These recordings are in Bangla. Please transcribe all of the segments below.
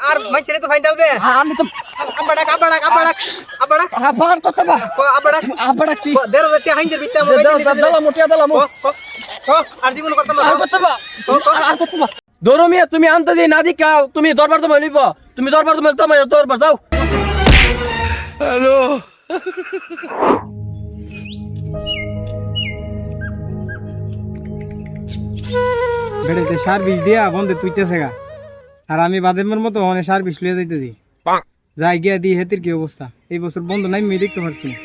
আর মাইছে তো ফাইন ডালবে আমি তো আবাড়াক আবার কথা বা আবাড়াক আবাড়াছি দেড় হাজার হাইন দিতে মোবাইল দালা মোটিয়া দালা মো আর জীবন করতাম আর কথা বা আর কথা বা দরমিয়া তুমি আনতে যে না দিকা তুমি দরবার তো লইব তুমি দরবার তো তোমার দরবার যাও হ্যালো বেড়েতে সার বিষ দিয়া বন্ধে তুইতেছে গা আর আমি বাদেমের মতো অনেক সার বিষ লিয়ে যাইতেছি যাই গিয়া দি হেতির কি অবস্থা এই বছর বন্ধ নাই আমি দেখতে পারছি না।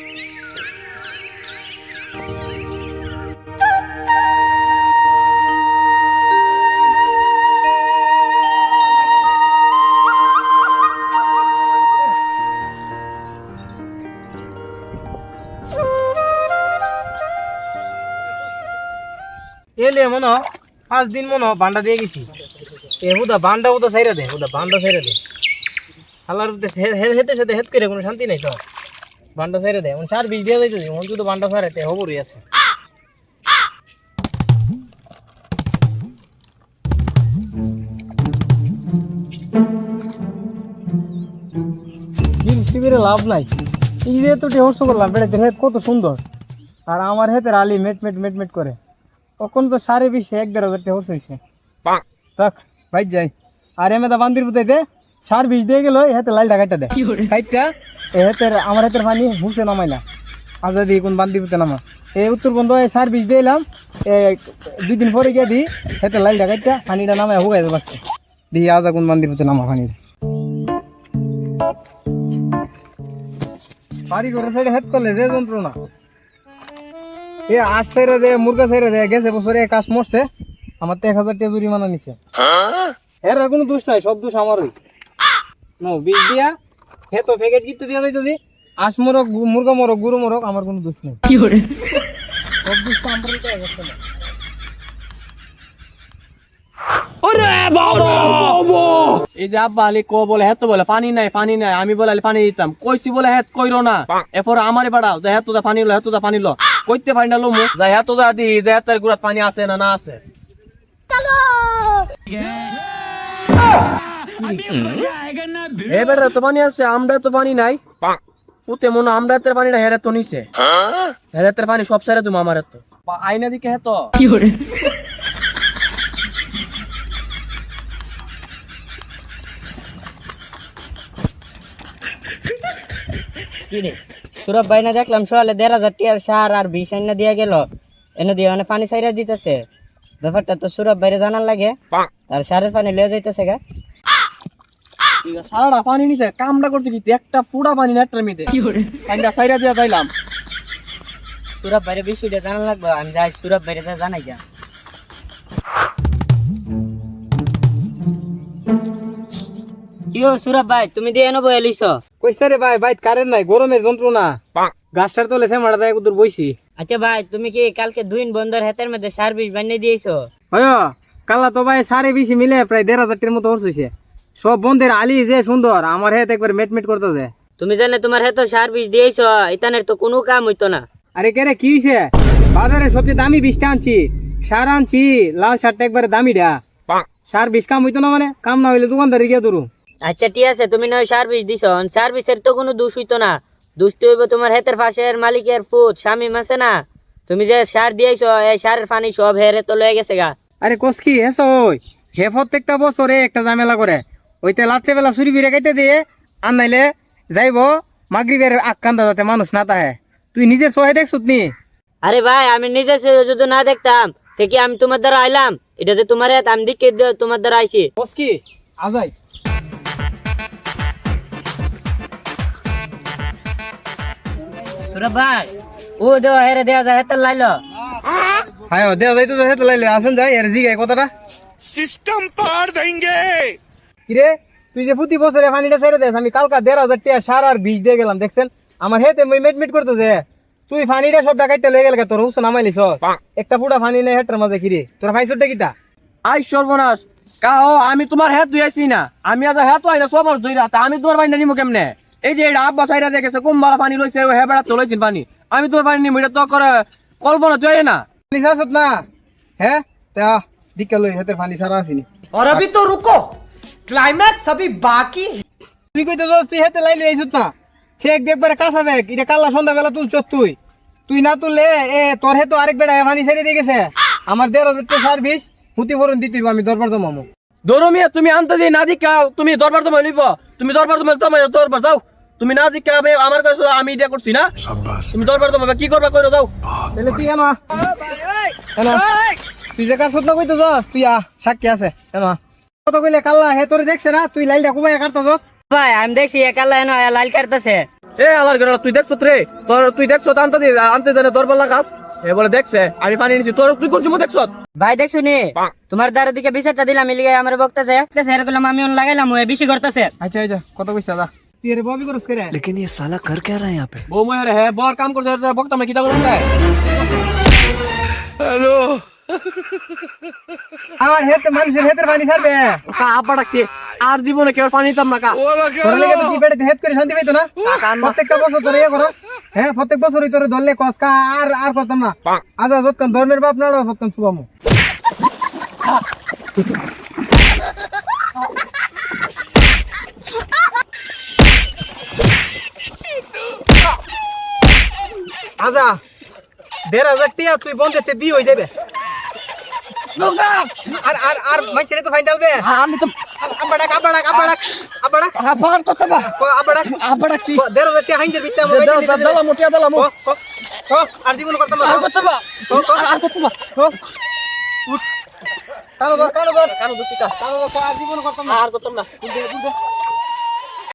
এলে মনে 5 দিন মনে বান্ডা দিয়ে গেছি এ হুদা বান্ডা হুদা ছাইরা দে হালার হেতে সাথে হেত করে কোনো শান্তি নাই তো বান্ডা ছাইরা দে সার বিষ দিয়ে যাইতেছি তো বান্ডা ছাড়াতে হবরই আছে শিবিরে লাভ নাই এই যে তো টেহর্স করলাম বেড়াতে হেত কত সুন্দর আর আমার হেতের আলি মেট করে তখন তো 20.5 1,500 টেহর্স হয়েছে থাক ভাই যাই আর এমেদা বান্দির বুতাইতে 20 দিয়ে গেল হেতে লাল ঢাকাইটা দে কাইটা এ হেতের আমার হেতের পানি হুসে নামাই না আজাদি কোন বান্দির বুতে নামা এই উত্তর বন্ধ 20 দিয়ে এলাম 2 দিন পরে গিয়ে দি হেতে লাল ঢাকাইটা পানিটা নামায় হুগাই যাচ্ছে দি আজা কোন বান্দির বুতে নামা পানিটা বাড়ি ঘরের সাইডে হেত করলে যে যন্ত্রণা এ আশ সাইরা দে মুরগা সাইরা দে গেছে বছরে কাজ মরছে আমার তো 1000 টাকা জরিমানা নিছে এর আর কোনো দোষ নাই সব দোষ আমারই নো বিষ দিয়া হে তো প্যাকেট কিনতে দিয়া যাইতেছি আশ মরক মুরগা মরক গরু মরক আমার কোনো দোষ নেই কি করে সব দোষ তো আমারই তো আছে না ওরে বাবা এই যে আব্বা আলী কো বলে হেত বলে পানি নাই আমি বলে পানি দিতাম কইছি বলে হেত কইরো না এরপর আমারে বাড়াও যে হেত পানি লো কইতে পারি না লমু যে হেত দি যে হেতের গুড়াত পানি আছে না আছে চলো এবারে তো পানি আছে আমরা তো পানি নাই পুতে মনে আমরা এর পানিটা হেরে তো নিছে হেরেতের পানি সব সারে তুমি আমার তো আইনা দিকে হেত কি করে সুরভ ভাই না দেখলাম সকালে 1,500 টাকার সার আর বিষ আইনা দিয়া গেল এনে দিয়ে মানে পানি ছাইরা দিতেছে ব্যাপারটা তো সুরভ ভাইরে জানার লাগে তার সারের পানি লয়ে যাইতেছে গা সারাটা পানি নিছে কামটা করছে কি একটা ফুড়া পানি নেটটার মধ্যে কি করে পানিটা ছাইরা দিয়া যাইলাম সুরভ ভাইরে বিষয়টা জানার লাগবে আমি যাই সুরভ ভাইরে জানাই গা কিও সুরভ ভাই তুমি দিয়ে এনে বয়ে লিছো কইস্তা রে ভাই বাইত কারেন্ট নাই গরমের যন্ত্রণা গাছটার তলে সে মারা দেয় কুদুর বইছি আচ্ছা ভাই তুমি কি কালকে 2 বন্ধর হাতের মধ্যে সার বিষ বানিয়ে দিয়েছো হয় কালা তো ভাই 20.5 মিলে প্রায় 1,500 টাকার মতো হচ্ছে সব বন্ধের আলি যে সুন্দর আমার হেত একবার মেট করতেছে তুমি জানে তোমার হাতে সার বিষ দিয়েছো ইতানের তো কোনো কাম হইতো না আরে কে রে কি হইছে বাজারে সবচেয়ে দামি বিষটা আনছি সার আনছি লাল সারটা একবারে দামিটা সার বিষ কাম হইতো না মানে কাম না হইলে দোকানদারে গিয়ে ধরু আচ্ছা ঠিক আছে তুমি নয় সার বিষ দিছো সার বিষের তো কোনো দোষ হইতো না দুষ্ট হইব তোমার হাতের পাশের মালিকের ফুট স্বামী আছে না তুমি যে সার দিয়েছো এই সারের পানি সব হেরে তো লয়ে গেছে গা আরে কসকি হেস ওই হে প্রত্যেকটা বছরে একটা ঝামেলা করে ওইতে রাত্রে বেলা চুরি করে কেটে দিয়ে আর নাইলে যাইব মাগরিবের আক্কান্দা যাতে মানুষ না তাহে তুই নিজের সহে দেখছুত নি আরে ভাই আমি নিজে যদি না দেখতাম থেকে আমি তোমার দ্বারা আইলাম এটা যে তোমার হাত আমি দিকে তোমার দ্বারা আইছি কসকি আজাই সুরভ ভাই ও দেওয়া হেরে দেওয়া যায় হাতের লাইলো হায় দেওয়া যাইতো তো হেতে লাইলে আসেন যাই এর জিগায় কথাটা सिस्टम पार देंगे কিরে তুই যে প্রতি বছরে পানিটা ছেড়ে দেস আমি কালকা 1,500 টাকা সার আর বিষ দিয়ে গেলাম দেখছেন আমার হেতে মেট করতেছে তুই পানিটা সব ডাকাইতে লয়ে গেল তোর হুস নামাইলিস একটা ফুটা পানি নাই হেটার মাঝে কিরে তোর ফাইসুরটা কিতা আই সর্বনাশ কাও আমি তোমার হাত ধুইছি না আমি আজ হাত হয় না সবার ধুই রাতে আমি তোমার পানি নিমু কেমনে এই যে এটা আব্বা সাইরা দেখেছে কোমবালা পানি লইছে ও হেবেড়া তো লইছিন পানি আমি তোমার পানি নিমু এটা তো করে কল্পনা তুই না নিসাসত না হ্যাঁ তা দিকে লই হেতের পানি সারা আসিনি और अभी तो रुको তুই কইতে যাস তুই হেতে লাইলে আইছত না ফেক দেখবারে কাঁচা ব্যাগ এটা কাল্লা সন্ধ্যাবেলা তুলছ তুই না তুললে এ তোর হেতো আরেক বেড়া পানি ছেড়ে দিয়ে গেছে আমার 1,500 সার্ভিস ক্ষতিপূরণ দিতে হইব আমি দরবার জমামু দরমিয়া তুমি আনতে দিই না দিকা তুমি দরবার তোমায় নিব তুমি দরবার তোমায় দরবার যাও তুমি না দিকা আমার কাছে আমি এটা করছি না তুমি দরবার তোমায় কি করবা কইরো যাও তাহলে তুই এমা তুই যে কার সত্য কইতে যাস তুই সাক্ষী আছে এমা কত কইলে কাল্লা হে তোরে দেখছে না তুই লাইলটা কুবাই কাটতা যাস ভাই আমি দেখছি একালা এনো লাল কাটতেছে। এ আলার গরা তুই দেখছ রে তুই দেখছ আনতে দেনে দরবার লাগাস এ বলে দেখছে আমি পানি নিছি তুই কোন সময় দেখছ ভাই দেখছো নি তোমার দ্বারা দিকে বিচারটা দিলাম এলিগে আমার বক্তাছে এরকম আমি লাগাইলাম ওই বেশি করতেছে। আচ্ছা আচ্ছা কত কইছ দাদা তুই এর ববি করস করে लेकिन ये साला कर क्या रहा है यहाँ पे? বউ মরে হে বর কাম করছে বক্তা আমি কিটা করুম তাই আর হেতে মানুষের হেতের পানি ছাড়বে কা আপা ডাকছি আর জীবনে কেউ পানি দিতাম না কা তোর লাগে তো তুই বেড়ে হেত করে শান্তি পাইতো না কাকা আনবা। প্রত্যেকটা বছর তোর ইয়ে করস হ্যাঁ প্রত্যেক বছরই তোর ধরলে কস কা আর করতাম না আজ যতক্ষণ ধর্মের বাপ না যতক্ষণ শুভামু আজা 1,500 টিয়া তুই বন্ধেতে দি হই যাবে আর আর আর মাইছেরে তো ফাইন ডালবে আমি তো আবাড়াক আবার কথা বা আবাড়াক আবার ডাকছি 1,500 টিয়া হাইন্দের বিতে আমার দালা মোটিয়া দালা মো আর জীবন করতাম না আর কথা বা আর কথা বা কানো কানো দোষিকা আর জীবন করতাম না আর করতাম না